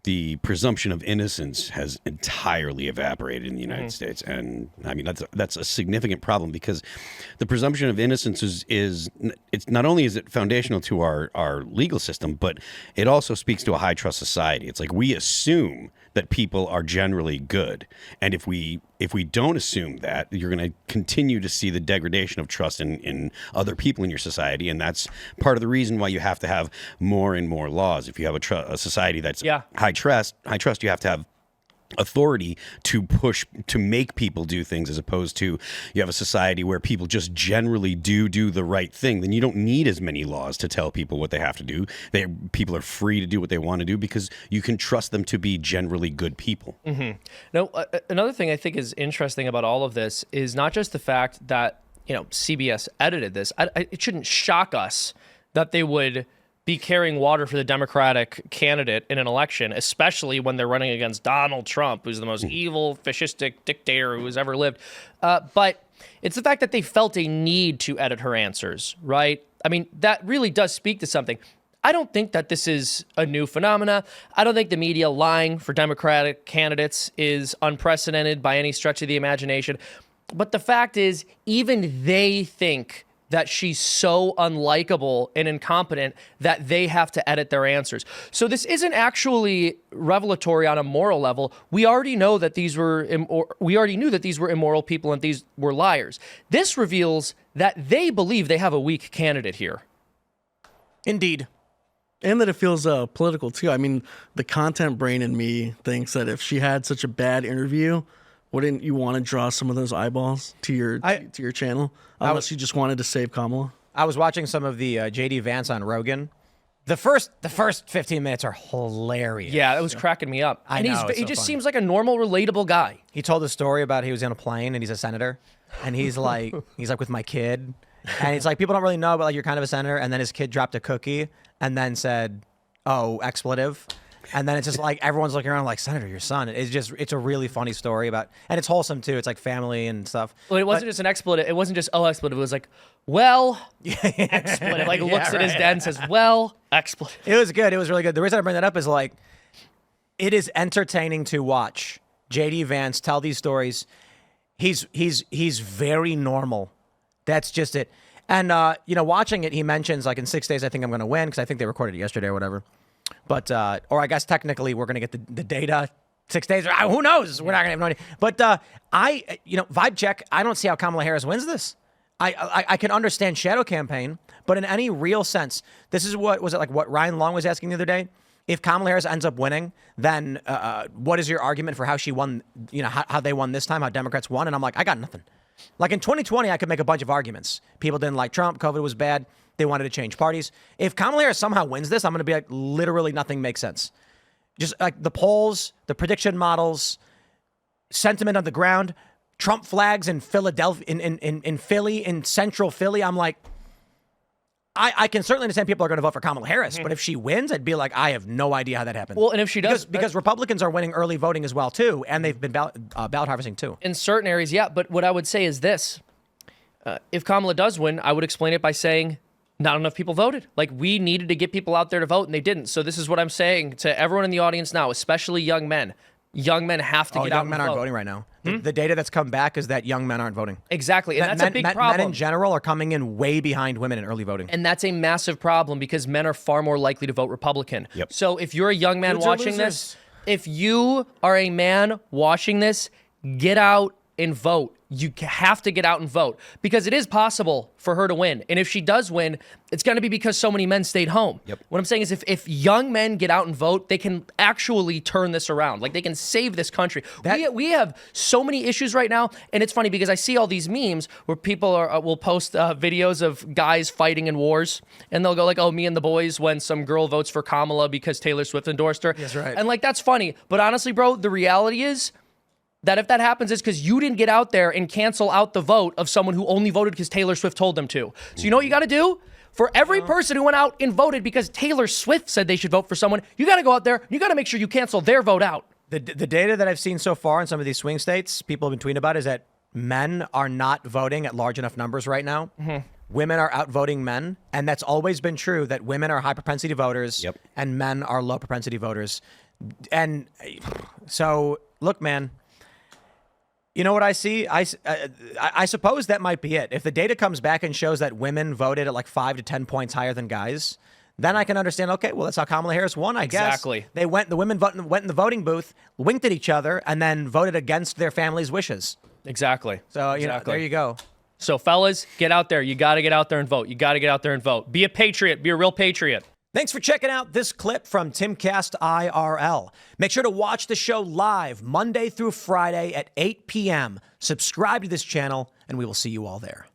the presumption of innocence has entirely evaporated in the United States. And I mean, that's a significant problem, because the presumption of innocence is it's not only is it foundational to our legal system, but it also speaks to a high trust society. It's like we assume that people are generally good. And if we don't assume that, you're going to continue to see the degradation of trust in other people in your society. And that's part of the reason why you have to have more and more laws. If you have a society that's high trust, you have to have authority to push, to make people do things, as opposed to you have a society where people just generally do the right thing. Then you don't need as many laws to tell people what they have to do. People are free to do what they want to do because you can trust them to be generally good people. No, another thing I think is interesting about all of this is not just the fact that, CBS edited this. It shouldn't shock us that they would be carrying water for the Democratic candidate in an election, especially when they're running against Donald Trump, who's the most evil, fascistic dictator who has ever lived. But it's the fact that they felt a need to edit her answers, right? I mean, that really does speak to something. I don't think that this is a new phenomena. I don't think the media lying for Democratic candidates is unprecedented by any stretch of the imagination. But the fact is, even they think that she's so unlikable and incompetent that they have to edit their answers. So this isn't actually revelatory on a moral level. We already know that these were immoral people and these were liars. This reveals that they believe they have a weak candidate here. Indeed. And that it feels political too. I mean, the content brain in me thinks that if she had such a bad interview, wouldn't you want to draw some of those eyeballs to your channel? Unless you just wanted to save Kamala. I was watching some of the JD Vance on Rogan. The first 15 minutes are hilarious. Yeah, it was cracking me up. I know. He just seems like a normal, relatable guy. He told a story about he was in a plane and he's a senator, and he's like with my kid, and it's like people don't really know, but like you're kind of a senator, and then his kid dropped a cookie and then said, "Oh, expletive." And then it's just like everyone's looking around like, Senator, your son. It's a really funny story about, and it's wholesome too. It's like family and stuff. Well, it wasn't just an expletive. It wasn't just, expletive. It was like, well, expletive. Like looks at his dad and says, well, expletive. It was good. It was really good. The reason I bring that up is like, it is entertaining to watch JD Vance tell these stories. He's very normal. That's just it. And, watching it, he mentions like in 6 days, I think I'm going to win, because I think they recorded it yesterday or whatever. But, or I guess technically we're going to get the data 6 days. Or who knows? We're not going to have no idea. But vibe check. I don't see how Kamala Harris wins this. I can understand shadow campaign, but in any real sense, this is what Ryan Long was asking the other day. If Kamala Harris ends up winning, then what is your argument for how she won, how they won this time, how Democrats won? And I'm like, I got nothing. Like in 2020, I could make a bunch of arguments. People didn't like Trump. COVID was bad. They wanted to change parties. If Kamala Harris somehow wins this, I'm going to be like, literally nothing makes sense. Just like the polls, the prediction models, sentiment on the ground, Trump flags in Philadelphia, in Philly, in central Philly. I'm like, I can certainly understand people are going to vote for Kamala Harris, but if she wins, I'd be like, I have no idea how that happened. Well, and if she does... Because Republicans are winning early voting as well, too, and they've been ballot harvesting, too. In certain areas, yeah, but what I would say is this. If Kamala does win, I would explain it by saying not enough people voted. Like, we needed to get people out there to vote, and they didn't. So this is what I'm saying to everyone in the audience now, especially young men. Young men have to get out and vote. Young men aren't voting right now. The data that's come back is that young men aren't voting. Exactly, and that's a big problem. Men in general are coming in way behind women in early voting. And that's a massive problem because men are far more likely to vote Republican. Yep. So if you're a young man watching this, if you are a man watching this, get out and vote. You have to get out and vote because it is possible for her to win. And if she does win, it's going to be because so many men stayed home. Yep. What I'm saying is if young men get out and vote, they can actually turn this around. Like they can save this country. We have so many issues right now. And it's funny because I see all these memes where people will post videos of guys fighting in wars. And they'll go like, oh, me and the boys when some girl votes for Kamala because Taylor Swift endorsed her. That's right. And like, that's funny. But honestly, bro, the reality is, that if that happens, it's because you didn't get out there and cancel out the vote of someone who only voted because Taylor Swift told them to. So you know what you got to do? For every person who went out and voted because Taylor Swift said they should vote for someone, you got to go out there, you got to make sure you cancel their vote out. The data that I've seen so far in some of these swing states, people have been tweeting about, is that men are not voting at large enough numbers right now. Mm-hmm. Women are outvoting men, and that's always been true, that women are high propensity voters and men are low propensity voters. And so, look, man, you know what I see? I suppose that might be it. If the data comes back and shows that women voted at like 5 to 10 points higher than guys, then I can understand, okay, well, that's how Kamala Harris won, I guess. Exactly. The women went in the voting booth, winked at each other, and then voted against their family's wishes. Exactly. So, you know, there you go. So, fellas, get out there. You got to get out there and vote. You got to get out there and vote. Be a patriot. Be a real patriot. Thanks for checking out this clip from Timcast IRL. Make sure to watch the show live Monday through Friday at 8 p.m. Subscribe to this channel, and we will see you all there.